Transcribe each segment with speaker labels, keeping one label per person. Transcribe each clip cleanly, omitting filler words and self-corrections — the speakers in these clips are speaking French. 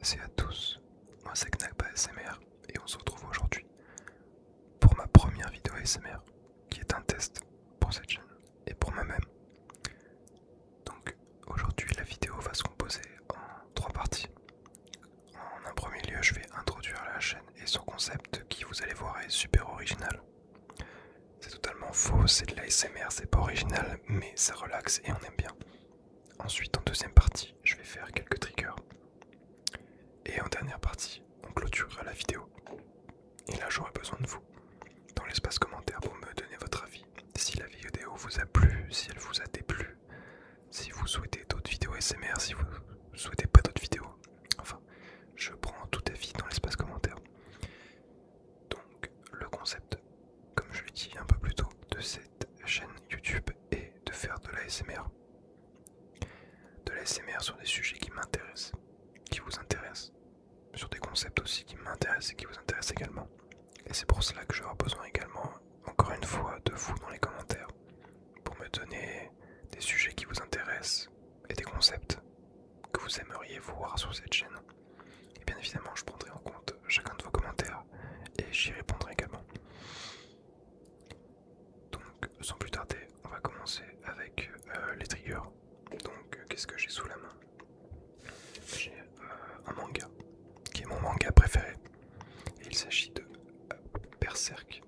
Speaker 1: toutes et à tous, moi c'est Knakba ASMR et on se retrouve aujourd'hui pour ma première vidéo ASMR qui est un test pour cette chaîne et pour moi-même. Donc aujourd'hui la vidéo va se composer en 3 parties. En un premier lieu je vais introduire la chaîne et son concept qui vous allez voir est super original. C'est totalement faux, c'est de l'ASMR, c'est pas original mais ça relaxe et on aime bien. Ensuite en deuxième partie je vais faire quelques triggers. Et en dernière partie, on clôturera la vidéo. Et là, j'aurai besoin de vous dans l'espace commentaire pour me donner votre avis. Si la vidéo vous a plu, si elle vous a déplu, si vous souhaitez d'autres vidéos ASMR, si vous souhaitez pas d'autres vidéos. Enfin, je prends tout avis dans l'espace commentaire. Donc, le concept, comme je l'ai dit un peu plus tôt, de cette chaîne YouTube est de faire de l'ASMR. De l'ASMR sur des sujets qui m'intéressent, qui vous intéressent. Sur des concepts aussi qui m'intéressent et qui vous intéressent également. Et c'est pour cela que j'aurai besoin également, encore une fois, de vous dans les commentaires pour me donner des sujets qui vous intéressent et des concepts que vous aimeriez voir sur cette chaîne. Et bien évidemment, je prendrai en compte chacun de vos commentaires et j'y répondrai également. Donc, sans plus tarder, on va commencer avec les triggers. Donc, qu'est-ce que j'ai sous la main? J'ai un manga qui est mon manga préféré. Et il s'agit de Berserk.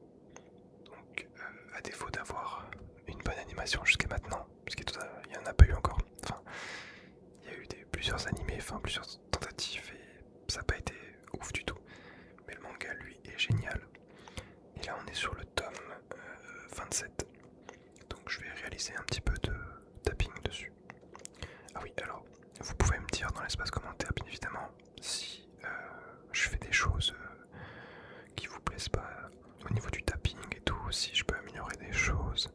Speaker 1: Donc, à défaut d'avoir une bonne animation jusqu'à maintenant, parce qu'il n'y en a pas eu encore, enfin, il y a eu plusieurs animés, enfin plusieurs tentatives, et ça n'a pas été ouf du tout. Mais le manga, lui, est génial. Et là, on est sur le tome 27. Donc, je vais réaliser un petit peu de tapping dessus. Ah oui, alors, vous pouvez me dire dans l'espace commentaire, bien évidemment, si je fais des choses qui vous plaisent pas au niveau du tapping et tout, si je peux améliorer des choses,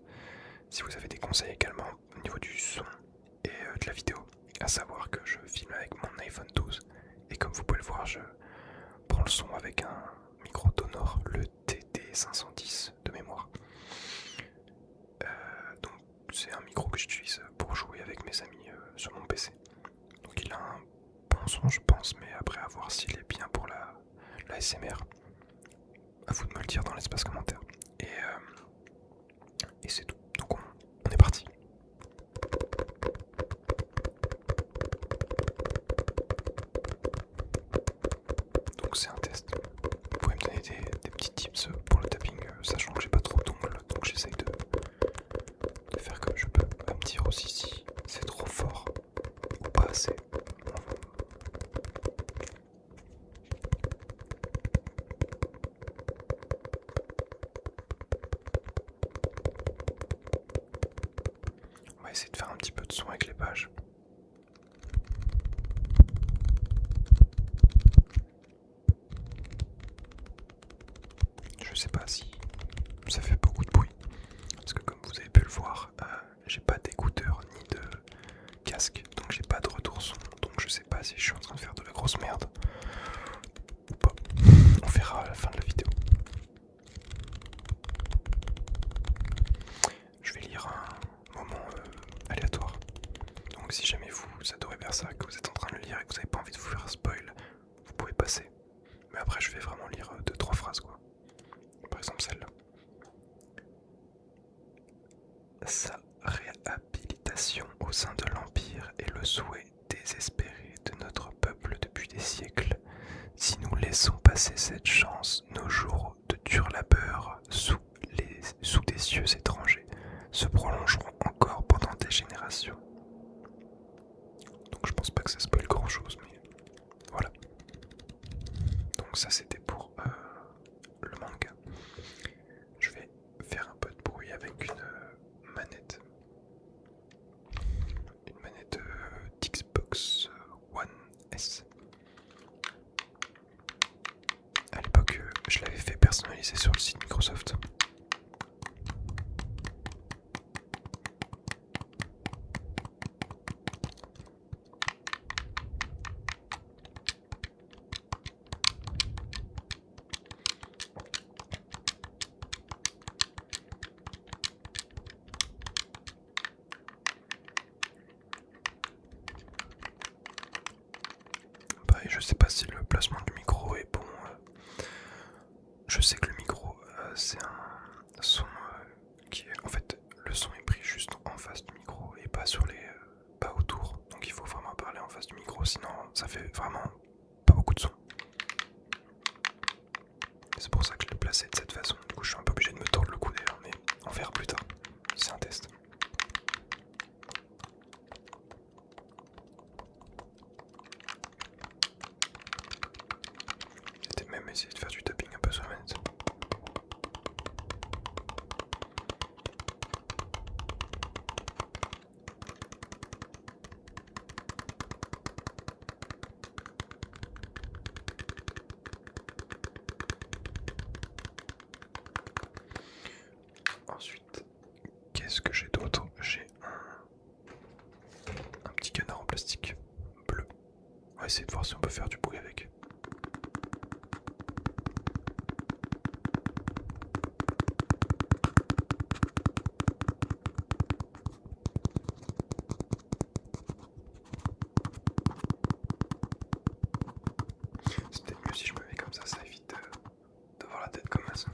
Speaker 1: si vous avez des conseils également au niveau du son et de la vidéo, à savoir que je filme avec mon iPhone 12 et comme vous pouvez le voir je prends le son avec un micro Tonor, le TD510 de mémoire. Donc c'est un micro que j'utilise pour jouer avec mes amis sur mon PC. Donc il a un bon son je pense, mais après à voir s'il est bien pour la ASMR. À vous de me le dire dans l'espace commentaire. Et c'est tout. Donc on est parti. Donc c'est un test. Vous pouvez me donner des petits tips pour le tapping, sachant que j'ai pas trop d'ongles, donc j'essaye de faire comme je peux. À me dire aussi si c'est trop fort ou pas assez. On va essayer de faire un petit peu de son avec les pages. Je sais pas si ça fait beaucoup de bruit, parce que comme vous avez pu le voir, j'ai pas d'écouteurs ni de casque, donc j'ai pas de retour son, donc je sais pas si je suis en train de faire de la grosse merde ou pas. On verra à la fin de la vidéo. Je vais lire un moment aléatoire. Donc si jamais vous adorez Berserk, que vous êtes en train de le lire et que vous n'avez pas envie de vous faire spoil, vous pouvez passer. Mais après je vais vraiment lire 2-3 phrases quoi. Par exemple celle-là. Sa réhabilitation au sein de l'Empire est le souhait désespéré de notre peuple depuis des siècles. Si nous laissons passer cette chance, nos jours de dur labeur sous des cieux étrangers se prolongeront encore pendant des générations. Donc je pense pas que ça spoil grand chose, mais voilà. Donc ça c'était pour le manga. Je vais faire un peu de bruit avec une manette. Une manette d'Xbox One S. À l'époque, je l'avais fait personnaliser sur le sais pas si le placement du micro est bon. Je sais que le micro c'est un son qui est... En fait le son est pris juste en face du micro et pas sur les... pas autour. Donc il faut vraiment parler en face du micro, sinon ça fait vraiment pas beaucoup de son. C'est pour ça que je l'ai placé de cette façon. Du coup je suis un peu obligé de me tordre le cou d'ailleurs, mais on verra plus tard. C'est un test. J'ai même essayé de faire du tapping un peu sur la manette. Ensuite, qu'est-ce que j'ai d'autre? J'ai un petit canard en plastique bleu. On va essayer de voir si on peut faire du bruit avec. C'était mieux si je me mets comme ça évite d'avoir la tête comme ça.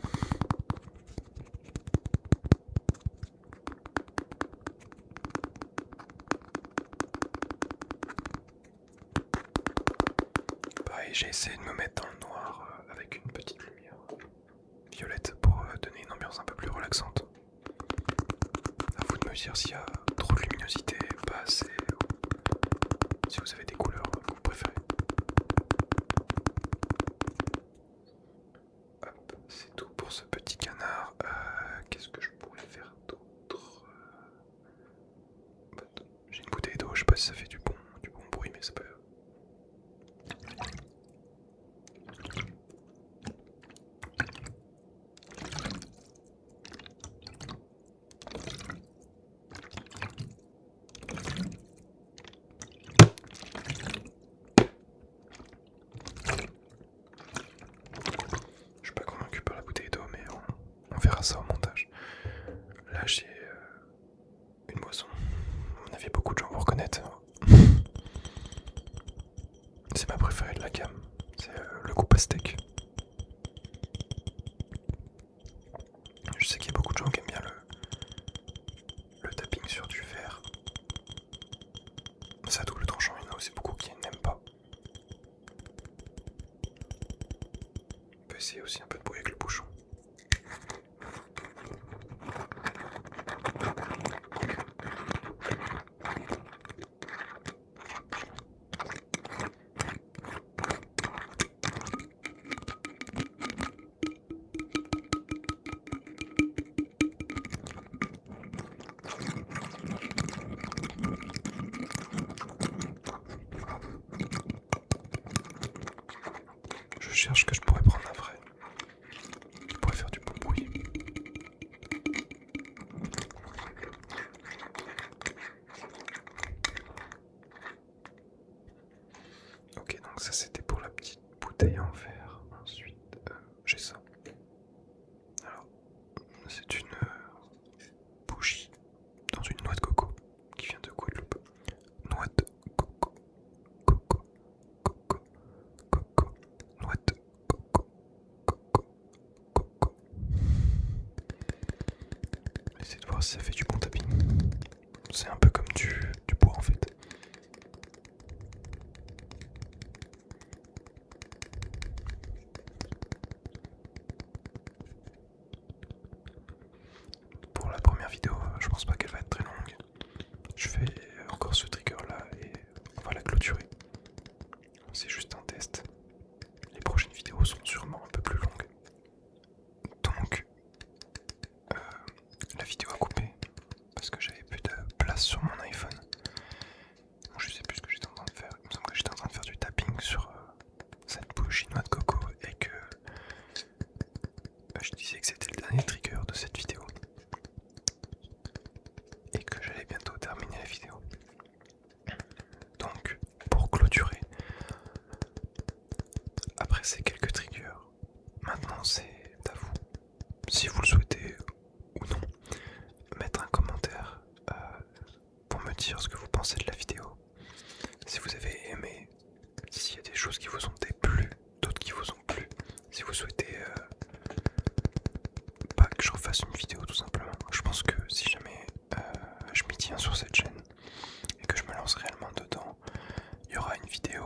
Speaker 1: Pareil, j'ai essayé de me mettre dans le noir avec une petite lumière violette pour donner une ambiance un peu plus relaxante. À vous de me dire s'il y a trop de luminosité, pas assez, ou si vous avez des couleurs que vous préférez. Hop, c'est tout pour ce petit canard. Qu'est-ce que je pourrais faire d'autre? J'ai une bouteille d'eau, je sais pas si ça fait du bon bruit, mais c'est pas grave. Je suis pas convaincu par la bouteille d'eau, mais on verra ça au montage. Là j'ai une boisson. À mon avis, beaucoup de gens vont reconnaître. C'est ma préférée de la gamme. C'est le goût pastèque. Je sais qu'il y a beaucoup de gens qui aiment bien le tapping sur du verre. Ça double tranchant, il y en a aussi beaucoup qui n'aiment pas. On peut essayer aussi un peu de bruit avec le bouchon. Je cherche que je pourrais prendre un vrai. Qui pourrait faire du bon bruit. Ok, donc ça c'était pour la petite bouteille en verre. Ensuite, j'ai ça. Alors, c'est une bougie dans une noix de coco qui vient de Guadeloupe. Noix de coco, coco, coco, coco, noix de coco, coco, coco. Essayez de voir si ça fait du bon tapping. C'est un peu comme du bois en fait. Pour la première vidéo, je pense pas qu'elle va être très longue. Je fais encore ce trigger là et on va la clôturer. C'est juste un test. Les prochaines vidéos seront sûrement un peu plus longues. Donc, la vidéo a coupé parce que j'avais plus de place sur mon iPhone. Donc, je sais plus ce que j'étais en train de faire. Il me semble que j'étais en train de faire du tapping sur cette bougie noix de coco et que je disais que c'était le dernier trigger de cette vidéo. Et que j'allais bientôt terminer la vidéo. Donc, pour clôturer, après ces quelques triggers, maintenant c'est à vous, si vous le souhaitez ou non, mettre un commentaire pour me dire ce que vous pensez de la vidéo. Si vous avez aimé, s'il y a des choses qui vous ont déplu, d'autres qui vous ont plu, si vous souhaitez pas que je refasse une vidéo tout simplement. Je pense que si jamais je m'y tiens sur cette chaîne et que je me lance réellement dedans, il y aura une vidéo,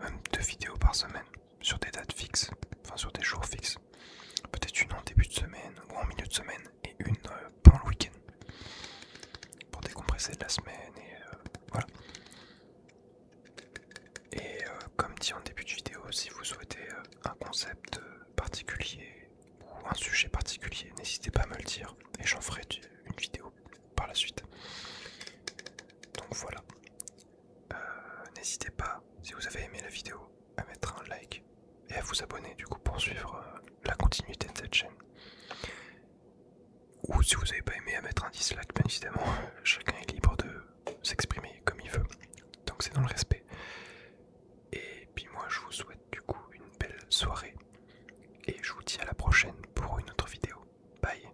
Speaker 1: même 2 vidéos par semaine sur des dates fixes, enfin sur des jours fixes. Peut-être une en début de semaine ou en milieu de semaine et une pendant le week-end pour décompresser de la semaine et voilà. Et comme dit en début de vidéo, si vous souhaitez un concept particulier ou un sujet particulier, n'hésitez pas à me le dire et j'en ferai une vidéo par la suite. Donc voilà. N'hésitez pas, si vous avez aimé la vidéo, à mettre un like et à vous abonner du coup pour suivre la continuité de cette chaîne. Ou si vous n'avez pas aimé, à mettre un dislike, bien évidemment. Chacun est libre de s'exprimer comme il veut. Donc c'est dans le respect. Et puis moi je vous souhaite du coup une belle soirée. Et je vous dis à la prochaine pour une autre vidéo. Bye.